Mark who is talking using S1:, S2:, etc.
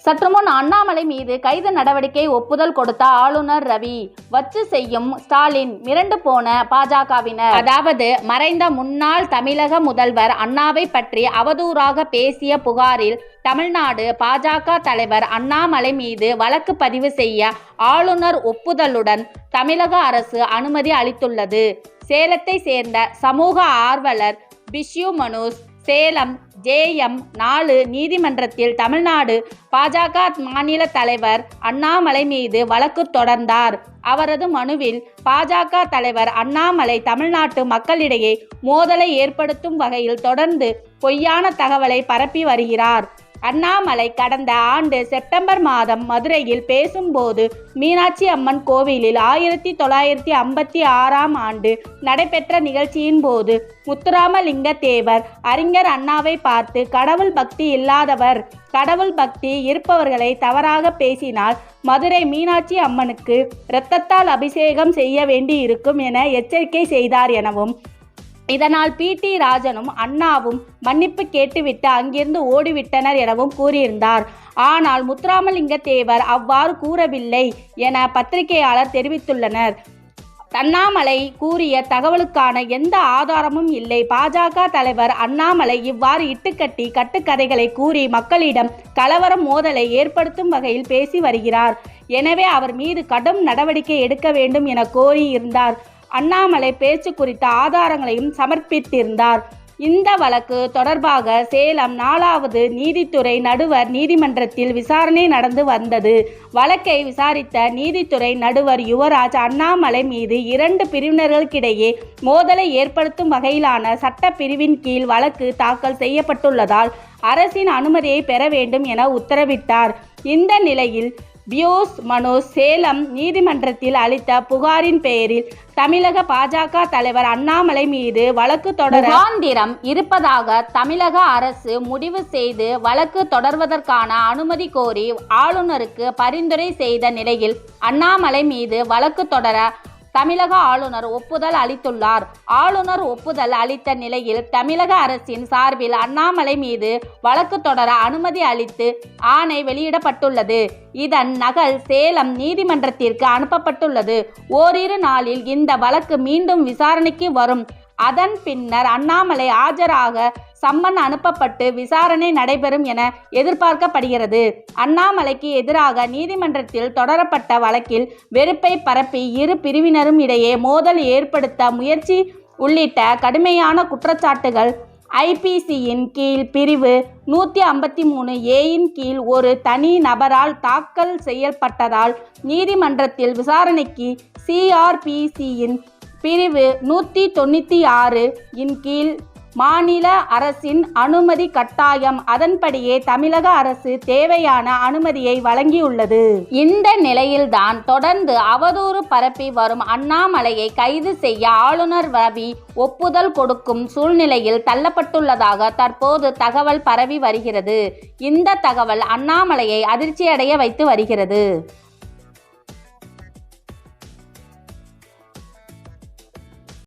S1: சற்று முன் அண்ணாமலை மீது கைது நடவடிக்கை ஒப்புதல் கொடுத்த ஆளுநர் ரவி, வச்சு செய்யும் ஸ்டாலின், மிரண்டு போன பாஜகவினர். அதாவது மறைந்த முன்னாள் தமிழக முதல்வர் அண்ணாவை பற்றி அவதூறாக பேசிய புகாரில் தமிழ்நாடு பாஜக தலைவர் அண்ணாமலை மீது வழக்கு பதிவு செய்ய ஆளுநர் ஒப்புதலுடன் தமிழக அரசு அனுமதி அளித்துள்ளது. சேலத்தை சேர்ந்த சமூக ஆர்வலர் பிஷ்யூ மனுஷ் சேலம் JM4 நீதிமன்றத்தில் தமிழ்நாடு பாஜக மாநில தலைவர் அண்ணாமலை மீது வழக்கு தொடர்ந்தார். அவரது மனுவில் பாஜக தலைவர் அண்ணாமலை தமிழ்நாட்டு மக்களிடையே மோதலை ஏற்படுத்தும் வகையில் தொடர்ந்து பொய்யான தகவலை பரப்பி வருகிறார். அண்ணாமலை கடந்த ஆண்டு செப்டம்பர் மாதம் மதுரையில் பேசும்போது மீனாட்சி அம்மன் கோவிலில் 1956ஆம் ஆண்டு நடைபெற்ற நிகழ்ச்சியின் போது முத்துராமலிங்க தேவர் அறிஞர் அண்ணாவை பார்த்து கடவுள் பக்தி இல்லாதவர், கடவுள் பக்தி இருப்பவர்களை தவறாக பேசினால் மதுரை மீனாட்சி அம்மனுக்கு இரத்தத்தால் அபிஷேகம் செய்ய வேண்டி இருக்கும் என எச்சரிக்கை செய்தார் எனவும், இதனால் PT ராஜனும் அண்ணாவும் மன்னிப்பு கேட்டுவிட்டு அங்கிருந்து ஓடிவிட்டனர் எனவும் கூறியிருந்தார். ஆனால் முத்துராமலிங்க தேவர் அவ்வாறு கூறவில்லை என பத்திரிகையாளர் தெரிவித்துள்ளனர். அண்ணாமலை கூறிய தகவலுக்கான எந்த ஆதாரமும் இல்லை. பாஜக தலைவர் அண்ணாமலை இவ்வாறு இட்டுக்கட்டி கட்டுக்கதைகளை கூறி மக்களிடம் கலவரம் மோதலை ஏற்படுத்தும் வகையில் பேசி வருகிறார். எனவே அவர் மீது கடும் நடவடிக்கை எடுக்க வேண்டும் என கோரியிருந்தார். அண்ணாமலை பேச்சு குறித்த ஆதாரங்களையும் சமர்ப்பித்திருந்தார். இந்த வழக்கு தொடர்பாக சேலம் 4வது நீதித்துறை நடுவர் நீதிமன்றத்தில் விசாரணை நடந்து வந்தது. வழக்கை விசாரித்த நீதித்துறை நடுவர் யுவராஜ் அண்ணாமலை மீது 2 பிரிவினர்களுக்கிடையே மோதலை ஏற்படுத்தும் வகையிலான சட்ட பிரிவின் கீழ் வழக்கு தாக்கல் செய்யப்பட்டுள்ளதால் அரசின் அனுமதியை பெற வேண்டும் என உத்தரவிட்டார். இந்த நிலையில் பியூஸ் மனுஷ் சேலம் நீதிமன்றத்தில் அளித்த புகாரின் பெயரில் தமிழக பாஜக தலைவர் அண்ணாமலை மீது வழக்கு தொடர முகாந்திரம் இருப்பதாக தமிழக அரசு முடிவு செய்து வழக்கு தொடர்வதற்கான அனுமதி கோரி ஆளுநருக்கு பரிந்துரை செய்த நிலையில் அண்ணாமலை மீது வழக்கு தொடர தமிழக ஆளுநர் ஒப்புதல் அளித்துள்ளார். ஆளுநர் ஒப்புதல் அளித்த நிலையில் தமிழக அரசின் சார்பில் அண்ணாமலை மீது வழக்கு தொடர அனுமதி அளித்து ஆணை வெளியிடப்பட்டுள்ளது. இதன் நகல் சேலம் நீதிமன்றத்திற்கு அனுப்பப்பட்டுள்ளது. ஓரிரு நாளில் இந்த வழக்கு மீண்டும் விசாரணைக்கு வரும். அதன் பின்னர் அண்ணாமலை ஆஜராக சம்மன் அனுப்பப்பட்டு விசாரணை நடைபெறும் என எதிர்பார்க்கப்படுகிறது. அண்ணாமலைக்கு எதிராக நீதிமன்றத்தில் தொடரப்பட்ட வழக்கில் வெறுப்பை பரப்பி இரு பிரிவினரும் இடையே மோதல் ஏற்படுத்த முயற்சி உள்ளிட்ட கடுமையான குற்றச்சாட்டுகள் IPCயின் கீழ் பிரிவு 153Aயின் கீழ் ஒரு தனி நபரால் தாக்கல் செய்யப்பட்டதால் நீதிமன்றத்தில் விசாரணைக்கு CRPCயின் பிரிவு 196இன் கீழ் மாநில அரசின் அனுமதி கட்டாயம். அதன்படியே தமிழக அரசு தேவையான அனுமதியை வழங்கியுள்ளது. இந்த நிலையில்தான் தொடர்ந்து அவதூறு பரப்பி வரும் அண்ணாமலையை கைது செய்ய ஆளுநர் ரவி ஒப்புதல் கொடுக்கும் சூழ்நிலையில் தள்ளப்பட்டுள்ளதாக தற்போது தகவல் பரவி வருகிறது. இந்த தகவல் அண்ணாமலையை அதிர்ச்சியடைய வைத்து வருகிறது.